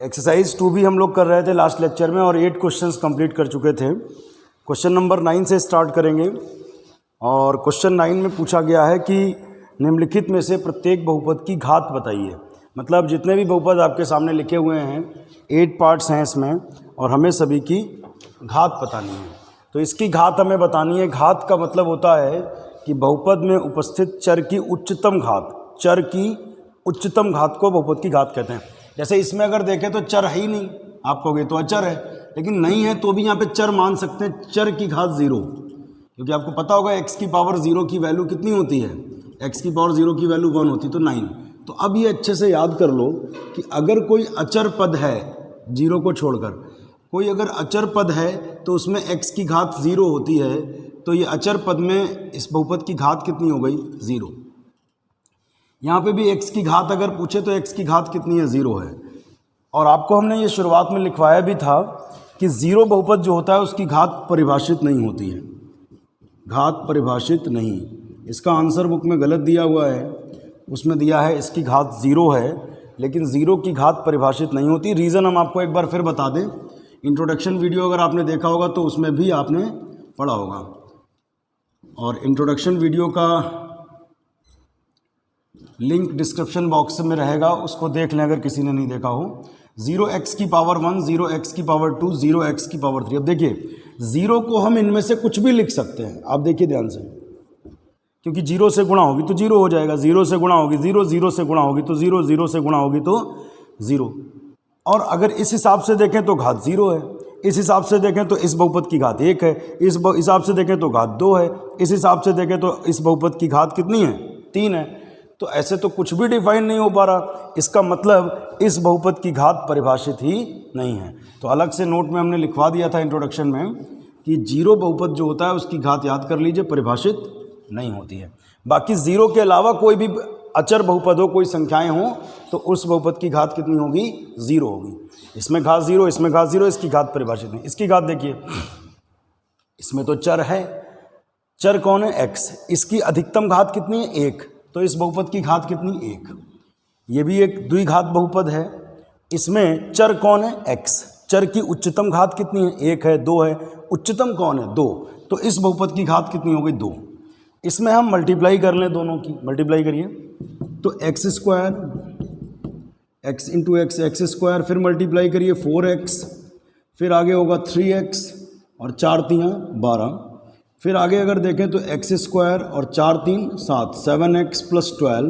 Exercise 2 भी हम लोग कर रहे थे लास्ट लेक्चर में और 8 क्वेश्चंस कंप्लीट कर चुके थे। क्वेश्चन नंबर 9 से स्टार्ट करेंगे और क्वेश्चन 9 में पूछा गया है कि निम्नलिखित में से प्रत्येक बहुपद की घात बताइए। मतलब जितने भी बहुपद आपके सामने लिखे हुए हैं 8 पार्ट्स हैं इसमें और हमें सभी की घात बतानी है। तो इसकी घात हमें बतानी है। घात का मतलब होता है कि बहुपद में उपस्थित चर की उच्चतम घात, चर की उच्चतम घात को बहुपद की घात कहते हैं। जैसे इसमें अगर देखें तो चर है ही नहीं, आप कहोगे तो अचर है, लेकिन नहीं है तो भी यहाँ पे चर मान सकते हैं। चर की घात 0, क्योंकि आपको पता होगा x की पावर 0 की वैल्यू कितनी होती है, x की पावर 0 की वैल्यू 1 होती है, तो 9। तो अब ये अच्छे से याद कर लो कि अगर कोई अचर पद है, 0 को छोड़कर कोई अगर अचर पद है तो उसमें x की घात 0 होती है, तो ये अचर पद में इस बहुपद की घात कितनी हो गई, 0। यहाँ पे भी x की घात अगर पूछे तो x की घात कितनी है, 0 है। और आपको हमने ये शुरुआत में लिखवाया भी था कि 0 बहुपद जो होता है उसकी घात परिभाषित नहीं होती है, घात परिभाषित नहीं। इसका आंसर बुक में गलत दिया हुआ है, उसमें दिया है इसकी घात 0 है, लेकिन 0 की घात परिभाषित नहीं होती। रीज़न हम आपको एक बार फिर बता दें, इंट्रोडक्शन वीडियो अगर आपने देखा होगा तो उसमें भी आपने पढ़ा होगा, और इंट्रोडक्शन वीडियो का लिंक डिस्क्रिप्शन बॉक्स में रहेगा, उसको देख लें अगर किसी ने नहीं देखा हो। 0x की पावर 1, 0x की पावर 2, 0x की पावर 3। अब देखिए 0 को हम इनमें से कुछ भी लिख सकते हैं, आप देखिए ध्यान से, क्योंकि 0 से गुणा होगी तो 0 हो जाएगा, 0 से गुणा होगी 0, 0 से गुणा होगी तो 0, 0 से गुणा होगी तो 0। और अगर इस हिसाब से देखें तो घात 0 है, इस हिसाब से देखें तो इस बहुपद की घात 1 है, इस हिसाब से देखें तो घात 2 है, इस हिसाब से देखें तो इस बहुपद की घात कितनी है, 3 है। तो ऐसे तो कुछ भी डिफाइन नहीं हो पा रहा, इसका मतलब इस बहुपद की घात परिभाषित ही नहीं है। तो अलग से नोट में हमने लिखवा दिया था इंट्रोडक्शन में कि 0 बहुपद जो होता है उसकी घात याद कर लीजिए, परिभाषित नहीं होती है। बाकी 0 के अलावा कोई भी अचर बहुपद हो, कोई संख्याएं हों, तो उस बहुपद की घात कितनी होगी, 0 होगी। इसमें घात 0, इसमें घात 0, इसकी घात परिभाषित नहीं। इसकी घात देखिए, इसमें तो चर है, चर कौन है, x, इसकी अधिकतम घात कितनी है, 1, तो इस बहुपद की घात कितनी, 1। ये भी एक द्विघात बहुपद है, इसमें चर कौन है, x, चर की उच्चतम घात कितनी है, 1 है, 2 है, उच्चतम कौन है, 2, तो इस बहुपद की घात कितनी हो गई, 2। इसमें हम मल्टीप्लाई कर लें, दोनों की मल्टीप्लाई करिए तो x square, x into x, x square, फिर मल्टीप्लाई करिए 4x, फिर आगे होगा 3x और 4 3 12, फिर आगे अगर देखें तो x स्क्वायर और 4 3 7, 7x प्लस 12।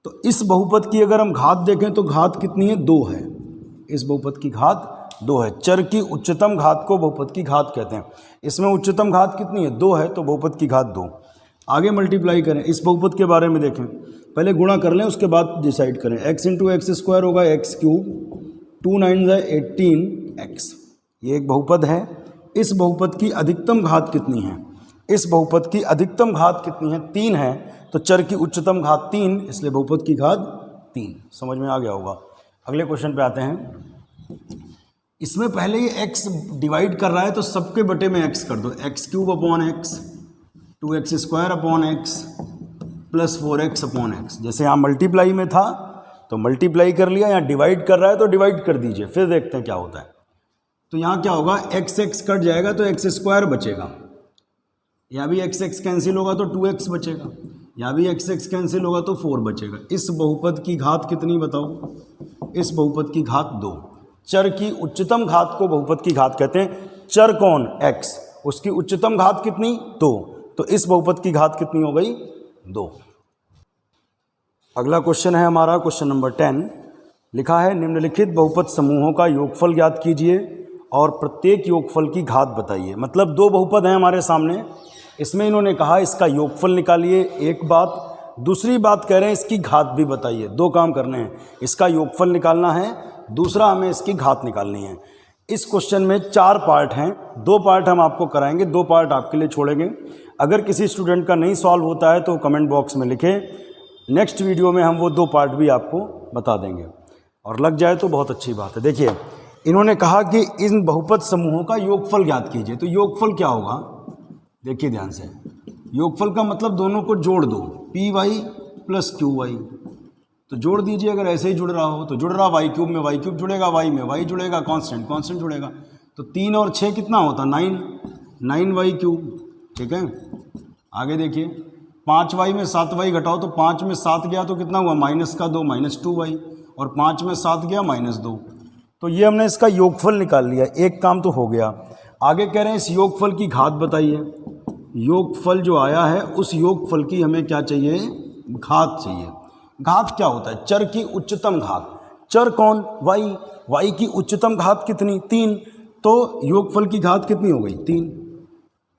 तो इस बहुपद की अगर हम घात देखें तो घात कितनी है, 2 है। इस बहुपद की घात 2 है। चर की उच्चतम घात को बहुपद की घात कहते हैं। इसमें उच्चतम घात कितनी है, 2 है, तो बहुपद की घात 2। आगे मल्टीप्लाई करें, इस बहुपद के बारे में देखें, पहले गुणा कर लें उसके बाद डिसाइड करें। x इंटू एक्स स्क्वायर होगा x क्यूब, 2 9 18x, ये एक बहुपद है। इस बहुपद की अधिकतम घात कितनी है, इस बहुपद की अधिकतम घात कितनी है, 3 है, तो चर की उच्चतम घात 3, इसलिए बहुपद की घात 3। समझ में आ गया होगा। अगले क्वेश्चन पे आते हैं। इसमें पहले ये x डिवाइड कर रहा है तो सबके बटे में x कर दो, x cube upon x, 2x square upon x plus 4x upon x। जैसे यहाँ मल्टीप्लाई में था तो मल्टीप्लाई कर लिया, यहाँ डिवाइड कर रहा है तो डिवाइड कर दीजिए, फिर देखते हैं क्या होता है। तो यहाँ क्या होगा, x कट जाएगा तो x स्क्वायर बचेगा, यहाँ भी x कैंसिल होगा तो 2x बचेगा, यहाँ भी x कैंसिल होगा तो 4 बचेगा। इस बहुपद की घात कितनी बताओ, इस बहुपद की घात 2। चर की उच्चतम घात को बहुपद की घात कहते हैं। चर कौन, x, उसकी उच्चतम घात कितनी, 2, तो इस बहुपद की घात कितनी हो गई, 2। अगला क्वेश्चन है हमारा क्वेश्चन नंबर 10। लिखा है निम्नलिखित बहुपद समूहों का योगफल ज्ञात कीजिए और प्रत्येक योगफल की घात बताइए। मतलब 2 बहुपद हैं हमारे सामने, इसमें इन्होंने कहा इसका योगफल निकालिए, एक बात। दूसरी बात कह रहे हैं इसकी घात भी बताइए। 2 काम करने हैं, इसका योगफल निकालना है, दूसरा हमें इसकी घात निकालनी है। इस क्वेश्चन में 4 पार्ट हैं, 2 पार्ट हम आपको कराएंगे, 2 पार्ट आपके लिए छोड़ेंगे। अगर किसी स्टूडेंट का नहीं सॉल्व होता है तो कमेंट बॉक्स में लिखें, नेक्स्ट वीडियो में हम वो 2 पार्ट भी आपको बता देंगे, और लग जाए तो बहुत अच्छी बात है। देखिए इन्होंने कहा कि इन बहुपद समूहों का योगफल ज्ञात कीजिए। तो योगफल क्या होगा, देखिए ध्यान से, योगफल का मतलब दोनों को जोड़ दो, py प्लस qy, तो जोड़ दीजिए, अगर ऐसे ही जुड़ रहा हो तो जुड़ रहा, वाई क्यूब में वाई क्यूब जुड़ेगा, वाई में वाई जुड़ेगा, कांस्टेंट कांस्टेंट जुड़ेगा। तो 3 और 6 कितना होता, 9 वाई क्यूब। ठीक है, आगे देखिए 5 वाई में 7 वाई घटाओ तो 5 में 7 गया तो कितना हुआ, -2 -2 वाई, और 5 में 7 गया -2। तो ये हमने इसका योगफल निकाल लिया, एक काम तो हो गया। आगे कह रहे हैं इस योगफल की घात बताइए। योगफल जो आया है उस योगफल की हमें क्या चाहिए, घात चाहिए। घात क्या होता है, चर की उच्चतम घात। चर कौन, वाई, वाई की उच्चतम घात कितनी, 3, तो योगफल की घात कितनी हो गई, 3।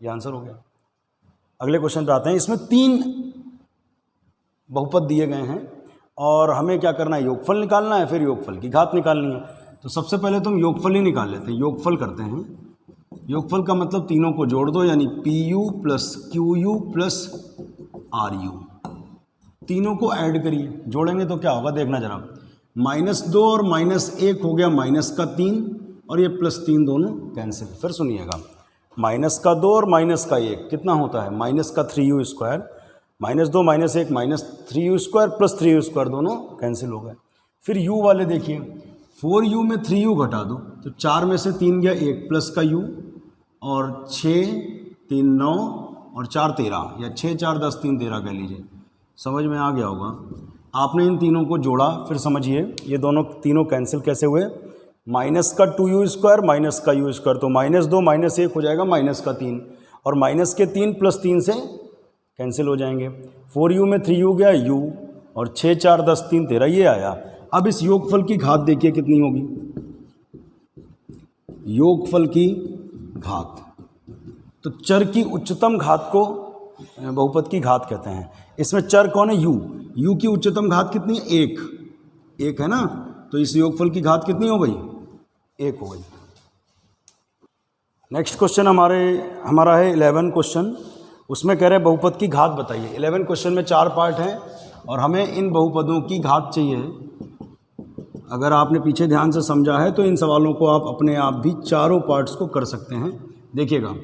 ये आंसर हो गया। अगले क्वेश्चन पे आते हैं। इसमें 3 बहुपद दिए गए हैं और हमें क्या करना है, योगफल निकालना है, फिर योगफल की घात निकालनी है। तो सबसे पहले तो हम योगफल ही निकाल लेते हैं, योगफल करते हैं। योगफल का मतलब तीनों को जोड़ दो, यानी PU + QU + RU, तीनों को ऐड करिए, जोड़ेंगे तो क्या होगा देखना जरा। -2 और -1 हो गया -3, और ये +3 दोनों कैंसिल। फिर सुनिएगा, -2 और -1 कितना होता है, -3u², -2 -1 -3u² + 3u² दोनों कैंसिल हो गए। फिर u वाले देखिए, 4u में 3u घटा दो तो 4 में से 3 गया, 1 प्लस का u, और 6 3 9 और 4 13, या 6 4 10 3 13 कह लीजिए। समझ में आ गया होगा। आपने इन तीनों को जोड़ा, फिर समझिए ये दोनों तीनों कैंसिल कैसे हुए, -2u² माइनस का u², तो -2 -1 हो जाएगा -3, और -3 + 3 से कैंसिल हो जाएंगे। 4u में 3u गया u, और 6 4 10 3 13 ये आया। अब इस योगफल की घात देखिए कितनी होगी, योगफल की घात। तो चर की उच्चतम घात को बहुपद की घात कहते हैं। इसमें चर कौन है, u की उच्चतम घात कितनी है, 1 है ना। तो इस योगफल की घात कितनी हो गई, 1 हो गई। नेक्स्ट क्वेश्चन हमारा है 11 क्वेश्चन। उसमें कह रहे हैं बहुपद की घात बताइए। 11 क्वेश्चन में 4 पार्ट हैं और हमें इन बहुपदों की घात चाहिए। अगर आपने पीछे ध्यान से समझा है तो इन सवालों को आप अपने आप भी चारों पार्ट्स को कर सकते हैं। देखिएगा,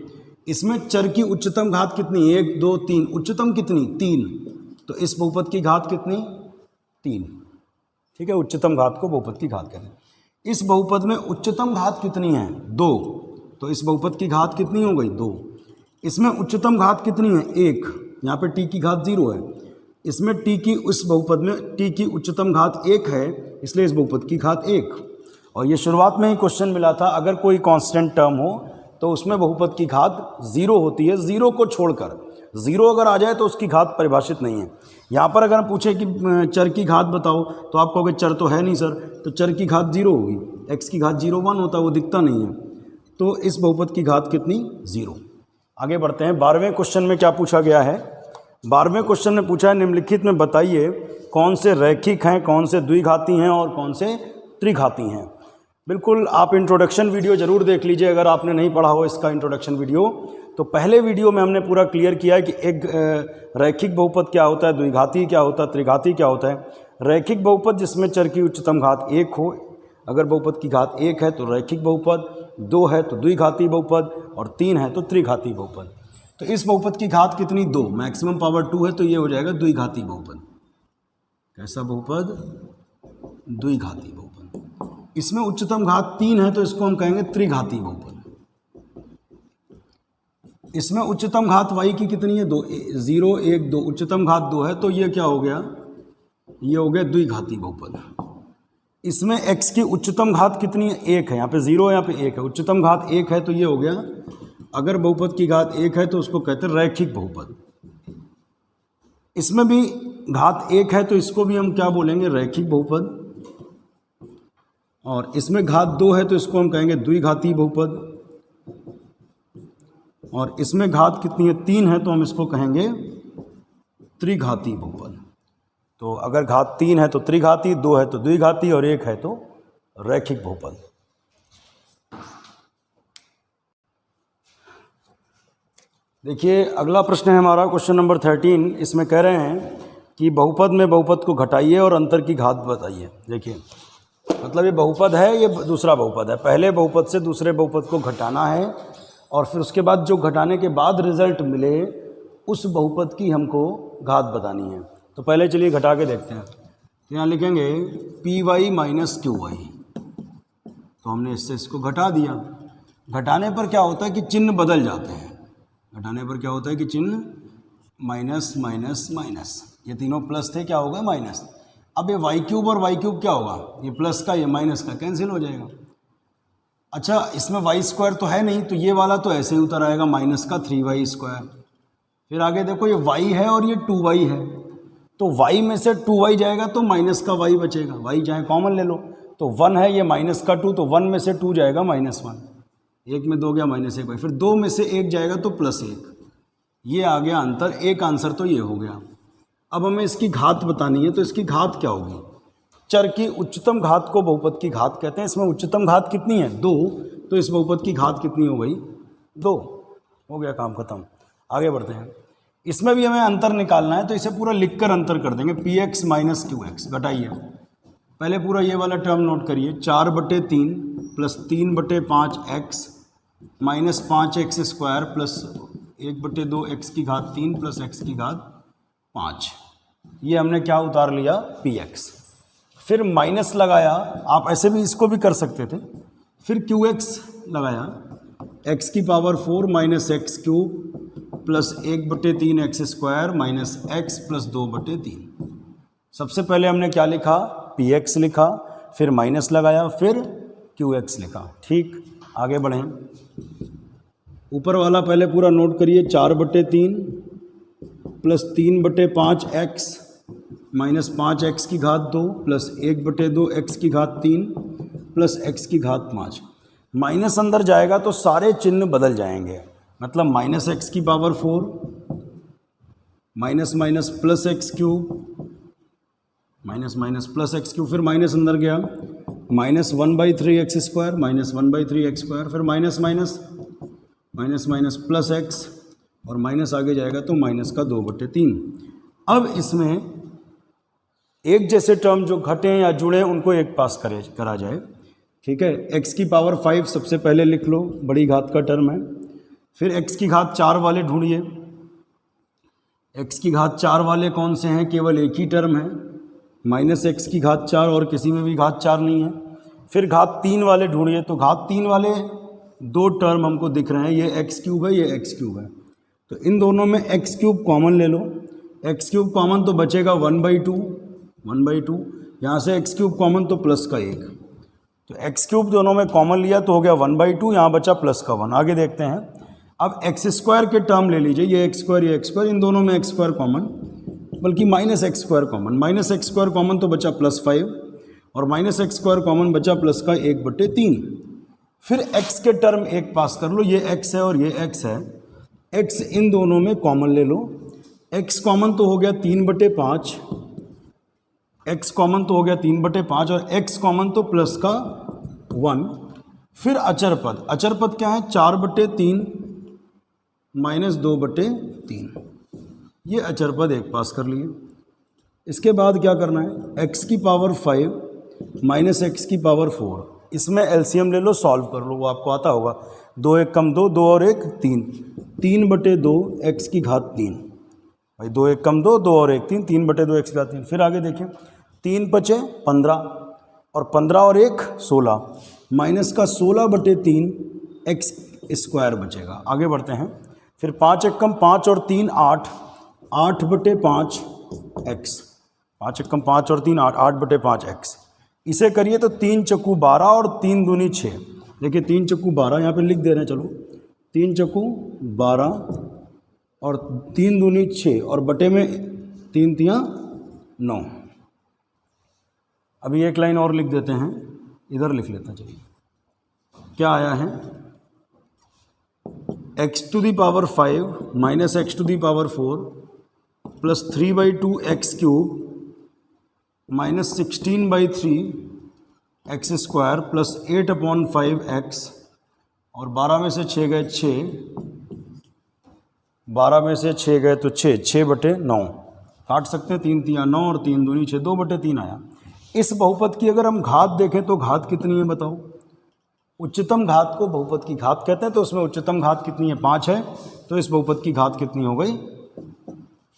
इसमें चर की उच्चतम घात कितनी, 1 2 3, उच्चतम कितनी, 3, तो इस बहुपद की घात कितनी, 3। ठीक है, उच्चतम घात को बहुपद की घात कहते हैं। इस बहुपद में उच्चतम घात कितनी है, 2, तो इस बहुपद की घात कितनी हो गई, 2। इसमें उच्चतम घात कितनी है, 1, यहाँ पे t की घात 0 है। इसमें t की, उस बहुपद में t की उच्चतम घात 1 है, इसलिए इस बहुपद की घात 1। और ये शुरुआत में ही क्वेश्चन मिला था, अगर कोई कांस्टेंट टर्म हो तो उसमें बहुपद की घात 0 होती है, 0 को छोड़कर। 0 अगर आ जाए तो उसकी घात परिभाषित नहीं है। यहाँ पर अगर हम पूछे कि चर की घात बताओ तो आप कहोगे चर तो है नहीं सर, तो चर की घात 0 होगी, x की घात 0 1 होता है, वो दिखता नहीं है। तो इस बहुपद की घात कितनी, 0। आगे बढ़ते हैं। 12वें क्वेश्चन में क्या पूछा गया है, 12वें क्वेश्चन में पूछा है निम्नलिखित में बताइए कौन से रैखिक हैं, कौन से द्विघाती हैं और कौन से त्रिघाती हैं। बिल्कुल आप इंट्रोडक्शन वीडियो ज़रूर देख लीजिए, अगर आपने नहीं पढ़ा हो इसका इंट्रोडक्शन वीडियो। तो पहले वीडियो में हमने पूरा क्लियर किया है कि एक रैखिक बहुपद क्या होता है, द्विघाती क्या होता है, त्रिघाती क्या होता है। रैखिक बहुपद जिसमें चर की उच्चतम घात 1 हो, अगर बहुपद की घात 1 है तो रैखिक बहुपद, 2 है तो द्विघाती बहुपद, और 3 है तो त्रिघाती बहुपद। तो इस बहुपद की घात कितनी, 2, मैक्सिमम पावर 2 है, तो ये हो जाएगा द्विघाती बहुपद। कैसा बहुपद, द्विघाती बहुपद। इसमें उच्चतम घात 3 है तो इसको हम कहेंगे त्रिघाती बहुपद। इसमें उच्चतम घात y की कितनी है, 2, 0 1 2, उच्चतम घात 2 है, तो ये क्या हो गया, ये हो गया द्विघाती बहुपद। इसमें x की उच्चतम घात कितनी है, 1 है, यहाँ पे 0 है, यहाँ पे 1 है, उच्चतम घात 1 है, तो ये हो गया, अगर बहुपद की घात 1 है तो उसको कहते हैं रैखिक बहुपद। इसमें भी घात 1 है तो इसको भी हम क्या बोलेंगे, रैखिक बहुपद। और इसमें घात 2 है तो इसको हम कहेंगे द्विघाती बहुपद। और इसमें घात कितनी है, 3 है, तो हम इसको कहेंगे त्रिघाती बहुपद। तो अगर घात 3 है तो त्रिघाती, 2 है तो द्विघाती, और 1 है तो रैखिक बहुपद। देखिए अगला प्रश्न है हमारा क्वेश्चन नंबर 13। इसमें कह रहे हैं कि बहुपद में बहुपद को घटाइए और अंतर की घात बताइए। देखिए मतलब ये बहुपद है, ये दूसरा बहुपद है, पहले बहुपद से दूसरे बहुपद को घटाना है और फिर उसके बाद जो घटाने के बाद रिजल्ट मिले उस बहुपद की हमको घात बतानी है। तो पहले चलिए घटा के देखते हैं। तो यहाँ लिखेंगे P Y minus Q Y, तो हमने इससे इसको घटा दिया। घटाने पर क्या होता है कि चिन्ह बदल जाते हैं। घटाने पर क्या होता है कि चिन्ह माइनस माइनस माइनस, ये तीनों प्लस थे, क्या होगा माइनस। अब ये वाई क्यूब और वाई क्यूब क्या होगा, ये प्लस का ये माइनस का कैंसिल हो जाएगा। अच्छा, इसमें वाई स्क्वायर तो है नहीं, तो ये वाला तो ऐसे ही उतर आएगा माइनस का 3y स्क्वायर। फिर आगे देखो ये y है और ये 2y है, तो y में से 2y जाएगा तो माइनस का y बचेगा। y चाहे कॉमन ले लो, तो 1 है, ये माइनस का 2, तो 1 में से 2 जाएगा -1, 1 में 2 गया -1y, फिर 2 में से 1 जाएगा तो +1, ये आ गया अंतर। एक आंसर तो ये हो गया। अब हमें इसकी घात बतानी है, तो इसकी घात क्या होगी। चर की उच्चतम घात को बहुपद की घात कहते हैं। इसमें उच्चतम घात कितनी है 2, तो इस बहुपद की घात कितनी हो गई 2। हो गया काम खत्म। आगे बढ़ते हैं। इसमें भी हमें अंतर निकालना है, तो इसे पूरा लिखकर अंतर कर देंगे। px minus qx घटाइए। पहले पूरा ये वाला टर्म नोट करिए, 4/3 plus 3/5x minus 5x square plus 1/2 x की घात 3 प्लस x की घात 5। ये हमने क्या उतार लिया px। फिर माइनस लगाया, आप ऐसे भी इसको भी कर सकते थे। फिर qx लगाया, x की power 4 minus x cube plus 1/3 x square minus x plus 2/3। सबसे पहले हमने क्या लिखा px लिखा, फिर माइनस लगाया, फिर qx लिखा। ठीक, आगे बढ़ें। ऊपर वाला पहले पूरा नोट करिए, 4/3 प्लस 3/5x माइनस 5x की घात 2 प्लस 1/2 x की घात 3 प्लस x की घात 5। माइनस अंदर जाएगा तो सारे चिन्ह बदल जाएंगे, मतलब माइनस एक्स की power 4 minus minus plus x cube minus minus plus x cube, फिर माइनस अंदर गया माइनस 1/3 स्क्वायर माइनस 1/3 स्क्वायर, फिर minus minus minus minus plus x और माइनस आगे जाएगा तो माइनस का 2/3। अब इसमें एक जैसे टर्म जो घटे या जुड़े उनको एक पास करा जाए। ठीक है, x की पावर 5 सबसे पहले लिख लो, बड़ी घात का टर्म है। फिर x की घात 4 वाले ढूंढिए। x की घात 4 वाले कौन से हैं, केवल एक ही टर्म है माइनस एक्स की घात 4, और किसी में भी घात 4 नहीं है। फिर घात 3 वाले ढूंढिए, तो घात 3 वाले 2 टर्म हमको दिख रहे हैं, ये एक्स क्यूब है, ये एक्स क्यूब है। तो इन दोनों में एक्स क्यूब कॉमन ले लो। एक्स क्यूब कॉमन तो बचेगा 1/2, यहाँ से एक्स क्यूब कॉमन तो प्लस का 1, तो एक्स क्यूब दोनों में कॉमन लिया तो हो गया 1/2, यहाँ बचा प्लस का 1। आगे देखते हैं। अब एक्स स्क्वायर के टर्म ले लीजिए, ये एक्स स्क्वायर, ये एक्स स्क्वायर, इन दोनों में एक्स स्क्वायर कॉमन, बल्कि minus x square common. Minus x square common तो बचा +5 और माइनस एक्स स्क्वायर कॉमन बचा प्लस का 1/3। फिर x के टर्म एक पास कर लो, ये x है और ये x है, x इन दोनों में कॉमन ले लो। x कॉमन तो हो गया 3/5, x कॉमन तो हो गया 3/5 और x कॉमन तो प्लस का 1। फिर अचर पद, अचर पद क्या है 4/3 माइनस 2/3, ये अचर पद एक पास कर लिए। इसके बाद क्या करना है, x की पावर 5 माइनस एक्स की पावर 4, इसमें एलसीएम ले लो, सॉल्व कर लो, वो आपको आता होगा। 2 1 कम 2, 2 और 1 3, 3/2 x की घात 3, भाई 2 1 कम 2, 2 और 1 3, 3/2 x की घात 3। फिर आगे देखें, 3 बचे 15 और 15 और 1 16, माइनस का 16/3 x स्क्वायर बचेगा। आगे बढ़ते हैं। फिर 5 1 कम 5 और 3 8, 8/5 x, 5 1 कम 5 और 3 8, 8/5 x। इसे करिए तो 3 चक्कू 12 और 3 दूनी 6। देखिए 3 चक्कू 12 यहाँ पे लिख दे रहे हैं, चलो 3 चक्कू 12 और 3 दूनी 6 और बटे में 3 तियाँ 9। अभी एक लाइन और लिख देते हैं, इधर लिख लेते हैं। चलिए क्या आया है, x⁵ minus x⁴ plus 3/2 x cube minus 16/3 x square plus 8/5 x, और 12 में से 6 गए 6, 12 में से 6 गए तो 6, 6/9 काट सकते हैं, 3 तियाँ 9 और 3 दूनी 6, 2/3 आया। इस बहुपद की अगर हम घात देखें तो घात कितनी है बताओ। उच्चतम घात को बहुपद की घात कहते हैं, तो उसमें उच्चतम घात कितनी है 5 है, तो इस बहुपद की घात कितनी हो गई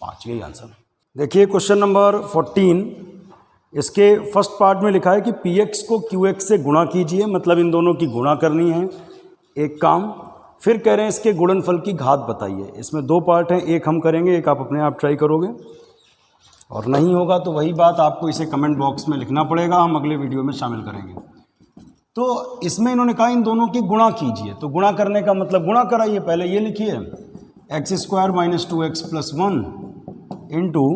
5, यही आंसर। देखिए क्वेश्चन नंबर 14, इसके फर्स्ट पार्ट में लिखा है कि पी एक्स को क्यू एक्स से गुणा कीजिए, मतलब इन दोनों की गुणा करनी है एक काम। फिर कह रहे हैं इसके गुणनफल की घात बताइए। इसमें दो पार्ट हैं, एक हम करेंगे, एक आप अपने आप ट्राई करोगे, और नहीं होगा तो वही बात आपको इसे कमेंट बॉक्स में लिखना पड़ेगा, हम अगले वीडियो में शामिल करेंगे। तो इसमें इन्होंने कहा इन दोनों की गुणा कीजिए, तो गुणा करने का मतलब गुणा कराइए। पहले ये लिखिए x square minus 2x plus 1 into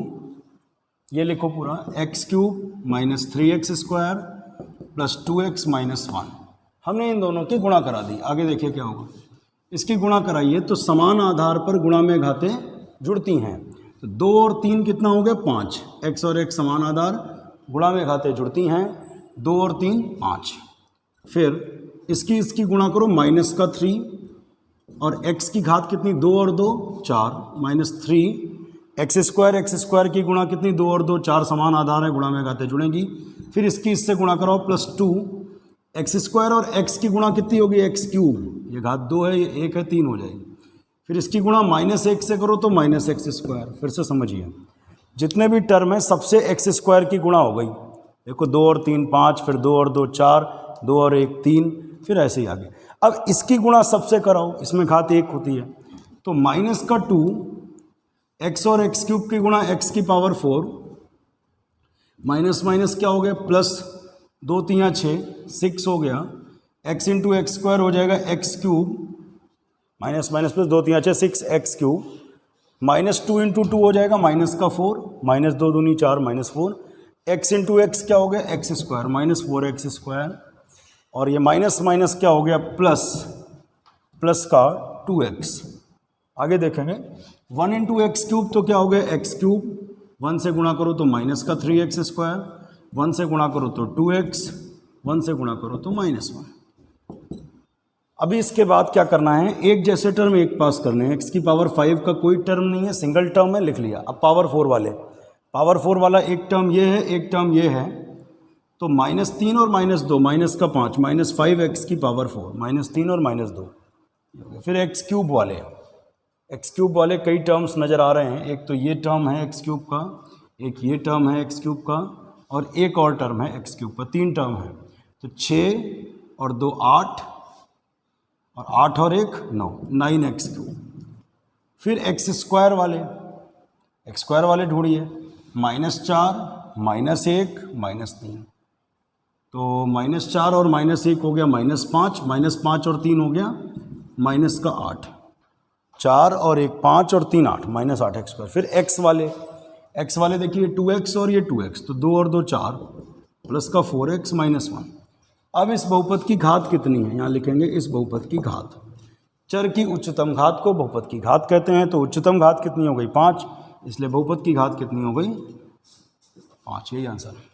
ये लिखो पूरा x cube minus 3x square plus 2x minus 1। हमने इन दोनों की गुणा करा दी। आगे देखिए क्या होगा। इसकी गुणा कराइए तो समान आधार पर गुणा में घातें जुड़ती हैं। तो 2 और 3 कितना हो गया 5। x और x समान आधार, गुणा में घातें जुड़ती हैं, 2 और 3 5। फिर इसकी गुणा करो माइनस का 3 और x की घात कितनी 2 और 2 4 माइनस 3 एक्स स्क्वायर की गुणा कितनी 2 और 2 4 समान आधार है, गुणा में घातें जुड़ेंगी। फिर इससे गुणा कराओ प्लस 2 एक्स स्क्वायर और x की गुणा कितनी होगी एक्स क्यूब, ये घात 2 है, ये 1 है, 3 हो जाएगी। फिर इसकी गुणा माइनस 1 से करो तो माइनस एक्स स्क्वायर। फिर से समझिए जितने भी टर्म है सबसे एक्स स्क्वायर की गुणा हो गई। देखो 2 और 3 5, फिर 2 और 2 4, 2 और 1 3, फिर ऐसे ही आगे। अब इसकी गुणा सबसे कराओ, इसमें घात 1 होती है, तो माइनस का 2 एक्स और एक्स क्यूब की गुणा एक्स की पावर 4 माइनस माइनस क्या हो गया प्लस 2 3 6 हो गया। एक्स इंटू एक्स स्क्वायर हो जाएगा x cube minus minus plus 2 3 6 x cube minus 2 into 2 हो जाएगा माइनस का 4 माइनस 2 दूनी 4 माइनस 4। एक्स इंटू एक्स क्या हो गया x square minus 4 x square, और ये माइनस माइनस क्या हो गया प्लस का 2x। आगे देखेंगे 1 इंटू एक्स क्यूब तो क्या हो गया एक्स क्यूब, 1 से गुणा करो तो माइनस का 3x स्क्वायर, 1 से गुणा करो तो 2x, 1 से गुणा करो तो माइनस 1। अभी इसके बाद क्या करना है, एक जैसे टर्म एक पास करने हैं। x की पावर 5 का कोई टर्म नहीं है, सिंगल टर्म है, लिख लिया। अब पावर 4 वाला एक टर्म ये है, एक टर्म ये है, तो माइनस 3 और माइनस 2 माइनस का 5 माइनस 5 एक्स की पावर 4 माइनस 3 और माइनस 2। फिर एक्स क्यूब वाले कई टर्म्स नज़र आ रहे हैं। एक तो ये टर्म है एक्स क्यूब का, एक ये टर्म है एक्स क्यूब का, और एक और टर्म है एक्स क्यूब का, 3 टर्म है। तो 6 और 2 8 और 8 और 1 9 एक्स क्यूब। फिर एक्स स्क्वायर वाले ढूंढिए, माइनस 4 माइनस 1 माइनस 3, तो माइनस 4 और माइनस 1 हो गया माइनस 5 और 3 हो गया माइनस का 8, 4 और 1 5 और 3 8 माइनस 8 एक्स स्क्वायर। फिर एक्स वाले देखिए 2x और ये 2x, तो 2 और 2 4 प्लस का 4x माइनस 1। अब इस बहुपद की घात कितनी है, यहाँ लिखेंगे इस बहुपद की घात। चर की उच्चतम घात को बहुपद की घात कहते हैं, तो उच्चतम घात कितनी हो गई 5, इसलिए बहुपद की घात कितनी हो गई 5, यही आंसर है।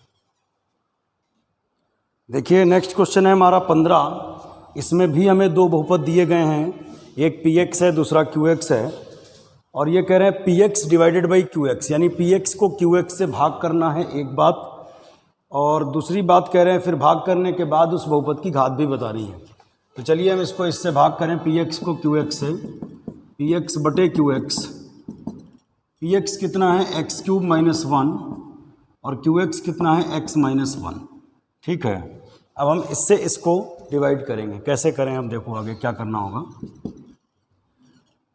देखिए नेक्स्ट क्वेश्चन है हमारा 15। इसमें भी हमें दो बहुपद दिए गए हैं, एक px है दूसरा qx है, और ये कह रहे हैं px डिवाइडेड बाई qx, यानी px को qx से भाग करना है एक बात, और दूसरी बात कह रहे हैं फिर भाग करने के बाद उस बहुपद की घात भी बता रही है। तो चलिए हम इसको इससे भाग करें, px को qx से, px बटे qx। px कितना है एक्स क्यूब माइनस 1 और qx कितना है x माइनस 1। ठीक है, अब हम इससे इसको डिवाइड करेंगे। कैसे करें अब देखो आगे क्या करना होगा।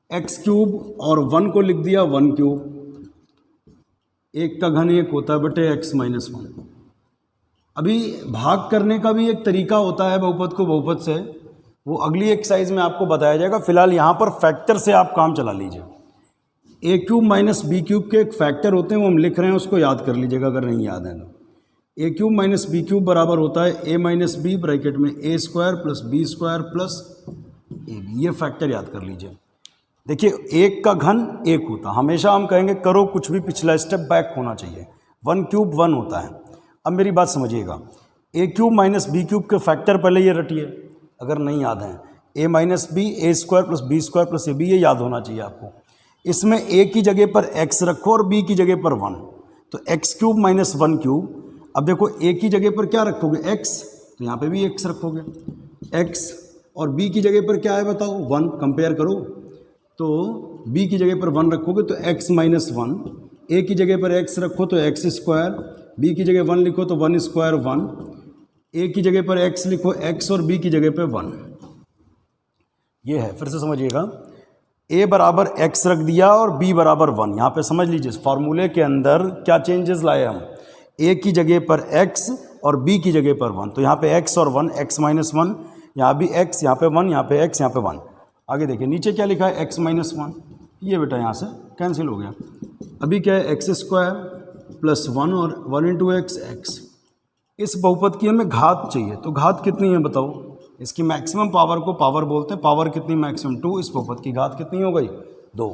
एक्स क्यूब और 1 को लिख दिया 1 क्यूब, 1 का घन 1 होता है बटे x माइनस 1। अभी भाग करने का भी एक तरीका होता है बहुपद को बहुपद से, वो अगली एक्सरसाइज में आपको बताया जाएगा। फिलहाल यहाँ पर फैक्टर से आप काम चला लीजिए। ए क्यूब माइनस बी क्यूब के एक फैक्टर होते हैं, वो हम लिख रहे हैं, उसको याद कर लीजिएगा अगर नहीं याद है तो। A cube minus B cube बराबर होता है ए माइनस बी ब्रैकेट में A square plus B square plus A B. ये फैक्टर याद कर लीजिए। देखिए 1 का घन 1 होता, हमेशा हम कहेंगे करो कुछ भी पिछला स्टेप बैक होना चाहिए। 1 क्यूब 1 होता है। अब मेरी बात समझिएगा, A cube minus B cube के फैक्टर पहले ये रटिए अगर नहीं याद है, A minus B A square plus B square plus A B, ये याद होना चाहिए आपको। इसमें ए की जगह पर x रखो और बी की जगह पर 1, तो एक्स क्यूब माइनस 1 क्यूब। अब देखो ए की जगह पर क्या रखोगे x, तो यहाँ पे भी x रखोगे x, और b की जगह पर क्या है बताओ 1, कंपेयर करो, तो b की जगह पर 1 रखोगे तो x माइनस 1, a की जगह पर x रखो तो x स्क्वायर, बी की जगह 1 लिखो तो 1 स्क्वायर 1, ए की जगह पर x लिखो x और बी की जगह पे 1। ये है, फिर से समझिएगा, a बराबर x रख दिया और b बराबर 1। यहाँ पे समझ लीजिए फॉर्मूले के अंदर क्या चेंजेस लाए हम, a की जगह पर x और b की जगह पर 1। तो यहाँ पे x और 1, x माइनस 1, यहाँ भी x, यहाँ पे 1, यहाँ पे x, यहाँ पे 1। आगे देखिए नीचे क्या लिखा है, x माइनस 1, ये बेटा यहाँ से कैंसिल हो गया। अभी क्या है, एक्स स्क्वायर प्लस 1 और 1 इंटू एक्स एक्स। इस बहुपद की हमें घात चाहिए, तो घात कितनी है बताओ। इसकी मैक्सिमम पावर को पावर बोलते हैं, पावर कितनी मैक्सिमम 2, इस बहुपद की घात कितनी हो गई 2।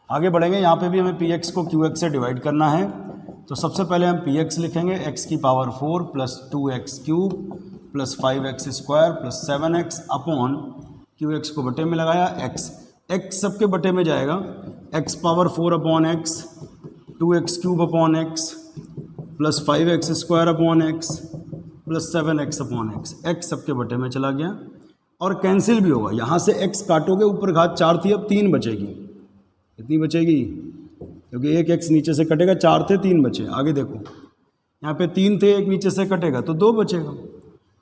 आगे बढ़ेंगे, यहाँ पे भी हमें पी एक्स को क्यू एक्स से डिवाइड करना है। तो सबसे पहले हम पी एक्स लिखेंगे, एक्स की power 4 plus 2x cube plus 5x square plus 7x upon Q x को बटे में लगाया x, x सबके बटे में जाएगा, x power 4 upon x, 2x cube upon x plus 5x square upon x plus 7x upon x, x सबके बटे में चला गया और कैंसिल भी होगा। यहाँ से x काटोगे, ऊपर घात 4 थी, अब 3 बचेगी। कितनी बचेगी, क्योंकि एक x नीचे से कटेगा, 4 थे 3 बचे। आगे देखो, यहाँ पे 3 थे, एक नीचे से कटेगा तो 2 बचेगा,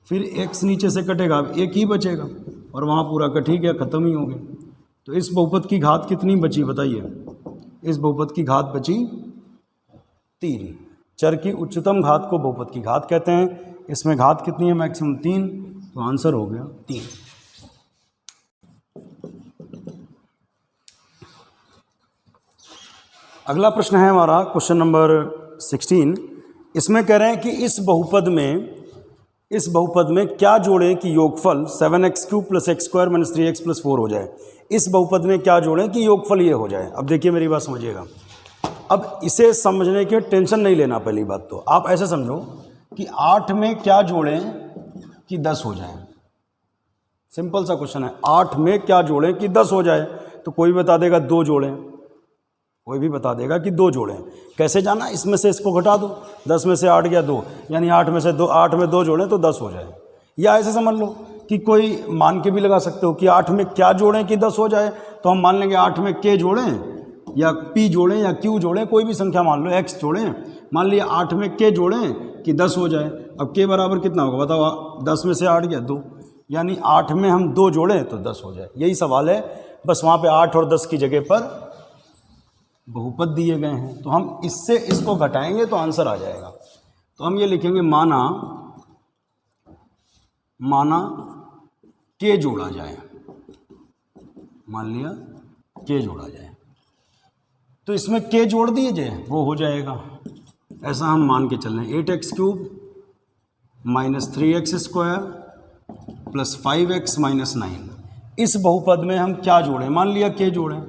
फिर x नीचे से कटेगा, अब 1 ही बचेगा और वहाँ पूरा कट ही गया, ख़त्म ही हो गया। तो इस बहुपद की घात कितनी बची बताइए, इस बहुपद की घात बची 3। चर की उच्चतम घात को बहुपद की घात कहते हैं। इसमें घात कितनी है, मैक्सिमम 3, तो आंसर हो गया 3। अगला प्रश्न है हमारा क्वेश्चन नंबर 16। इसमें कह रहे हैं कि इस बहुपद में क्या जोड़ें कि योगफल 7x cube plus x square minus 3x plus 4 हो जाए। इस बहुपद में क्या जोड़ें कि योगफल ये हो जाए। अब देखिए मेरी बात समझिएगा, अब इसे समझने के टेंशन नहीं लेना। पहली बात तो आप ऐसे समझो कि 8 में क्या जोड़ें कि 10 हो जाए। सिंपल सा क्वेश्चन है, 8 में क्या जोड़ें कि 10 हो जाए। तो कोई बता देगा 2 जोड़ें, कोई भी बता देगा कि 2 जोड़ें। कैसे जाना, इसमें से इसको घटा दो, 10 में से 8 गया 2, यानी 8 में 2 जोड़ें तो 10 हो जाए। या ऐसे समझ लो कि कोई मान के भी लगा सकते हो कि 8 में क्या जोड़ें कि 10 हो जाए। तो हम मान लेंगे 8 में के जोड़ें या पी जोड़ें या क्यू जोड़ें, कोई भी संख्या मान लो, एक्स जोड़ें। मान लिया 8 में के जोड़ें कि 10 हो जाए। अब के बराबर कितना होगा बताओ, 10 में से 8 गया 2, यानी 8 में हम 2 जोड़ें तो 10 हो जाए। यही सवाल है, बस वहाँ पे 8 और 10 की जगह पर बहुपद दिए गए हैं। तो हम इससे इसको घटाएंगे तो आंसर आ जाएगा। तो हम ये लिखेंगे, माना के जोड़ा जाए, मान लिया के जोड़ा जाए, तो इसमें के जोड़ दिए जाए वो हो जाएगा। ऐसा हम मान के चल रहे हैं, 8x cube minus 3x square plus 5x minus 9। इस बहुपद में हम क्या जोड़ें, मान लिया के जोड़ें।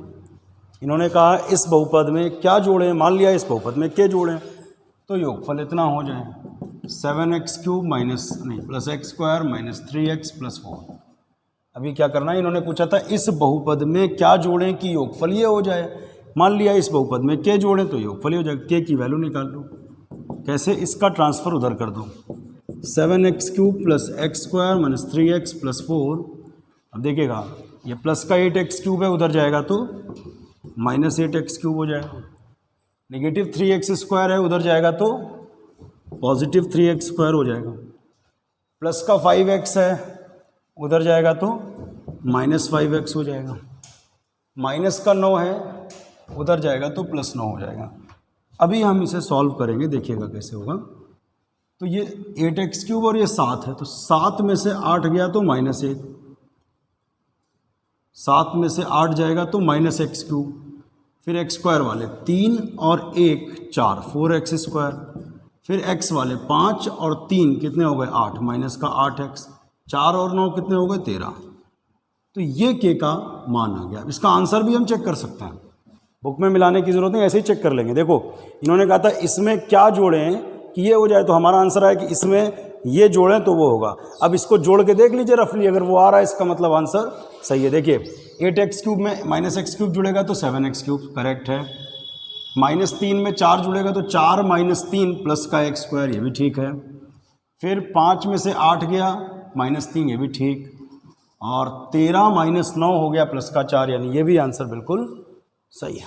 इन्होंने कहा इस बहुपद में क्या जोड़ें, मान लिया इस बहुपद में के जोड़ें, तो योगफल इतना हो जाए, 7x cube plus x square minus 3x plus 4। अभी क्या करना है, इन्होंने पूछा था इस बहुपद में क्या जोड़ें कि योगफल ये हो जाए। मान लिया इस बहुपद में के जोड़ें तो योगफल हो जाएगा। के की वैल्यू निकाल लो, कैसे, इसका ट्रांसफ़र उधर कर दो, 7x cube plus x square minus 3x plus 4। अब देखिएगा ये प्लस का 8x क्यूब है, उधर जाएगा तो माइनस 8x क्यूब हो जाएगा। नेगेटिव 3x स्क्वायर है, उधर जाएगा तो पॉजिटिव 3x स्क्वायर हो जाएगा। प्लस का 5x है, उधर जाएगा तो माइनस 5x हो जाएगा। माइनस का 9 है, उधर जाएगा तो प्लस 9 हो जाएगा। अभी हम इसे सॉल्व करेंगे, देखिएगा कैसे होगा। तो ये 8x क्यूब और ये 7 है, तो 7 में से 8 गया तो माइनस 1, 7 में से 8 जाएगा तो माइनस एक्स क्यूब, फिर एक्स स्क्वायर वाले 3 और 1 4 4x स्क्वायर, फिर x वाले 5 और 3 कितने हो गए 8, माइनस का 8x, 4 और 9 कितने हो गए 13। तो ये के का मान आ गया। इसका आंसर भी हम चेक कर सकते हैं, बुक में मिलाने की ज़रूरत नहीं, ऐसे ही चेक कर लेंगे। देखो इन्होंने कहा था इसमें क्या जोड़ें कि ये हो जाए, तो हमारा आंसर है कि इसमें ये जोड़ें तो वो होगा। अब इसको जोड़ के देख लीजिए रफली, अगर वो आ रहा है इसका मतलब आंसर सही है। देखिए 8x क्यूब में माइनस एक्स क्यूब जुड़ेगा तो 7x क्यूब करेक्ट है। माइनस 3 में 4 जुड़ेगा तो 4 माइनस 3 प्लस का एक्स स्क्वायर, ये भी ठीक है। फिर 5 में से 8 गया माइनस 3, ये भी ठीक। और 13 माइनस 9 हो गया प्लस का 4, यानी ये भी आंसर बिल्कुल सही है।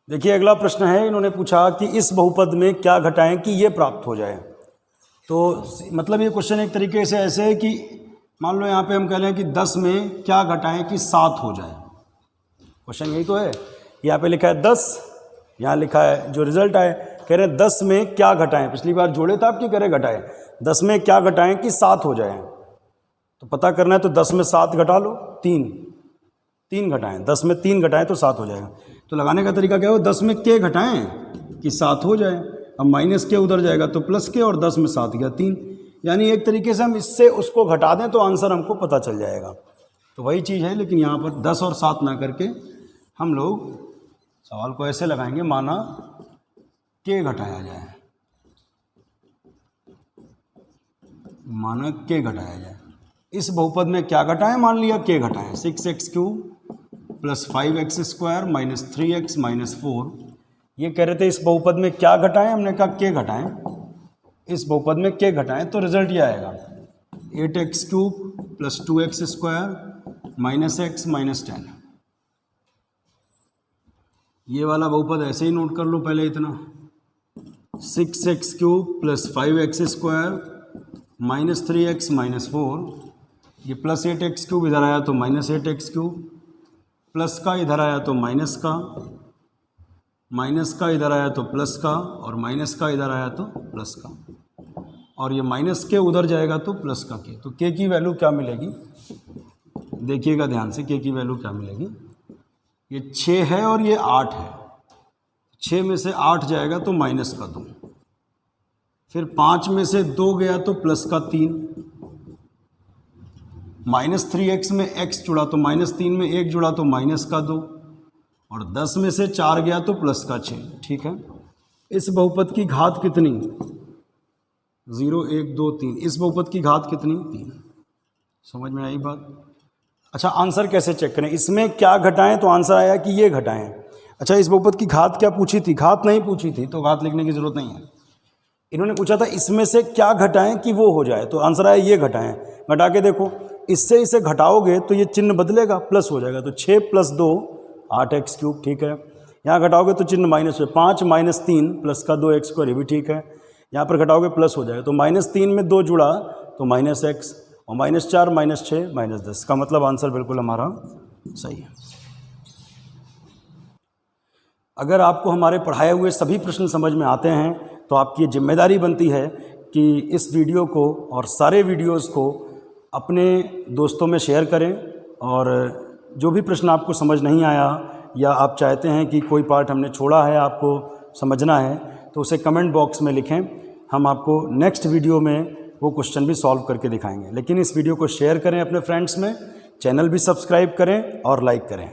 देखिए अगला प्रश्न है, इन्होंने पूछा कि इस बहुपद में क्या घटाएं कि ये प्राप्त हो जाए। तो मतलब ये क्वेश्चन एक तरीके से ऐसे है कि मान लो यहाँ पे हम कह रहे हैं कि 10 में क्या घटाएं कि 7 हो जाए। क्वेश्चन यही तो है। यहाँ पे लिखा है 10, यहाँ लिखा है जो रिजल्ट आए, कह रहे हैं 10 में क्या घटाएं। पिछली बार जोड़े था, आप क्यों कह रहे घटाएं। 10 में क्या घटाएं कि 7 हो जाए। तो पता करना है तो 10 में 7 घटा लो, 3 घटाएं। 10 में 3 घटाएं तो 7 हो जाएगा। तो लगाने का तरीका क्या हो, 10 में के घटाएं कि 7 हो जाए। अब माइनस के उधर जाएगा तो प्लस के, और 10 में 7 गया 3। यानी एक तरीके से हम इससे उसको घटा दें तो आंसर हमको पता चल जाएगा। तो वही चीज़ है, लेकिन यहाँ पर 10 और 7 ना करके हम लोग सवाल को ऐसे लगाएंगे, माना के घटाया जाए, माना के घटाया जाए। इस बहुपद में क्या घटाएं, मान लिया के घटाएं। 6x³ plus 5x² minus 3x minus 4। ये कह रहे थे इस बहुपद में क्या घटाएं, हमने कहा के घटाएं। इस बहुपद में के घटाएं तो रिजल्ट ये आएगा 8x³ plus 2x² minus x minus 10। ये वाला बहुपद ऐसे ही नोट कर लो पहले इतना, 6x³ plus 5x² minus 3x minus 4। ये प्लस 8x³ इधर आया तो माइनस 8x³, प्लस का इधर आया तो माइनस का, माइनस का इधर आया तो प्लस का, और माइनस का इधर आया तो प्लस का, और ये माइनस के उधर जाएगा तो प्लस का के। तो के की वैल्यू क्या मिलेगी, देखिएगा ध्यान से, के की वैल्यू क्या मिलेगी। ये 6 है और ये 8 है। 6 में से 8 जाएगा तो माइनस का 2, फिर 5 में से 2 गया तो प्लस का 3, माइनस 3x में x जुड़ा तो माइनस 3 में 1 जुड़ा तो माइनस का 2, और 10 में से 4 गया तो प्लस का 6। ठीक है, इस बहुपद की घात कितनी, 0 1 2 3। इस बहुपद की घात कितनी, 3। समझ में आई बात। अच्छा, आंसर कैसे चेक करें, इसमें क्या घटाएं तो आंसर आया कि ये घटाएं। अच्छा, इस बहुपद की घात क्या पूछी थी, घात नहीं पूछी थी, तो घात लिखने की जरूरत नहीं है। इन्होंने पूछा था इसमें से क्या घटाएं कि वो हो जाए, तो आंसर आया ये घटाएं। घटा के देखो, इससे इसे घटाओगे तो ये चिन्ह बदलेगा, प्लस हो जाएगा। तो 6 प्लस 2 8x³। ठीक है, यहाँ घटाओगे तो चिन्ह माइनस है, 5 माइनस 3 प्लस का 2x², ये भी ठीक है। यहाँ पर घटाओगे प्लस हो जाएगा, तो माइनस 3 में 2 जुड़ा तो माइनस x, और माइनस 4 माइनस 6 माइनस 10। का मतलब आंसर बिल्कुल हमारा सही है। अगर आपको हमारे पढ़ाए हुए सभी प्रश्न समझ में आते हैं तो आपकी जिम्मेदारी बनती है कि इस वीडियो को और सारे वीडियोस को अपने दोस्तों में शेयर करें, और जो भी प्रश्न आपको समझ नहीं आया या आप चाहते हैं कि कोई पार्ट हमने छोड़ा है आपको समझना है, तो उसे कमेंट बॉक्स में लिखें। हम आपको नेक्स्ट वीडियो में वो क्वेश्चन भी सॉल्व करके दिखाएंगे। लेकिन इस वीडियो को शेयर करें अपने फ्रेंड्स में, चैनल भी सब्सक्राइब करें और लाइक करें।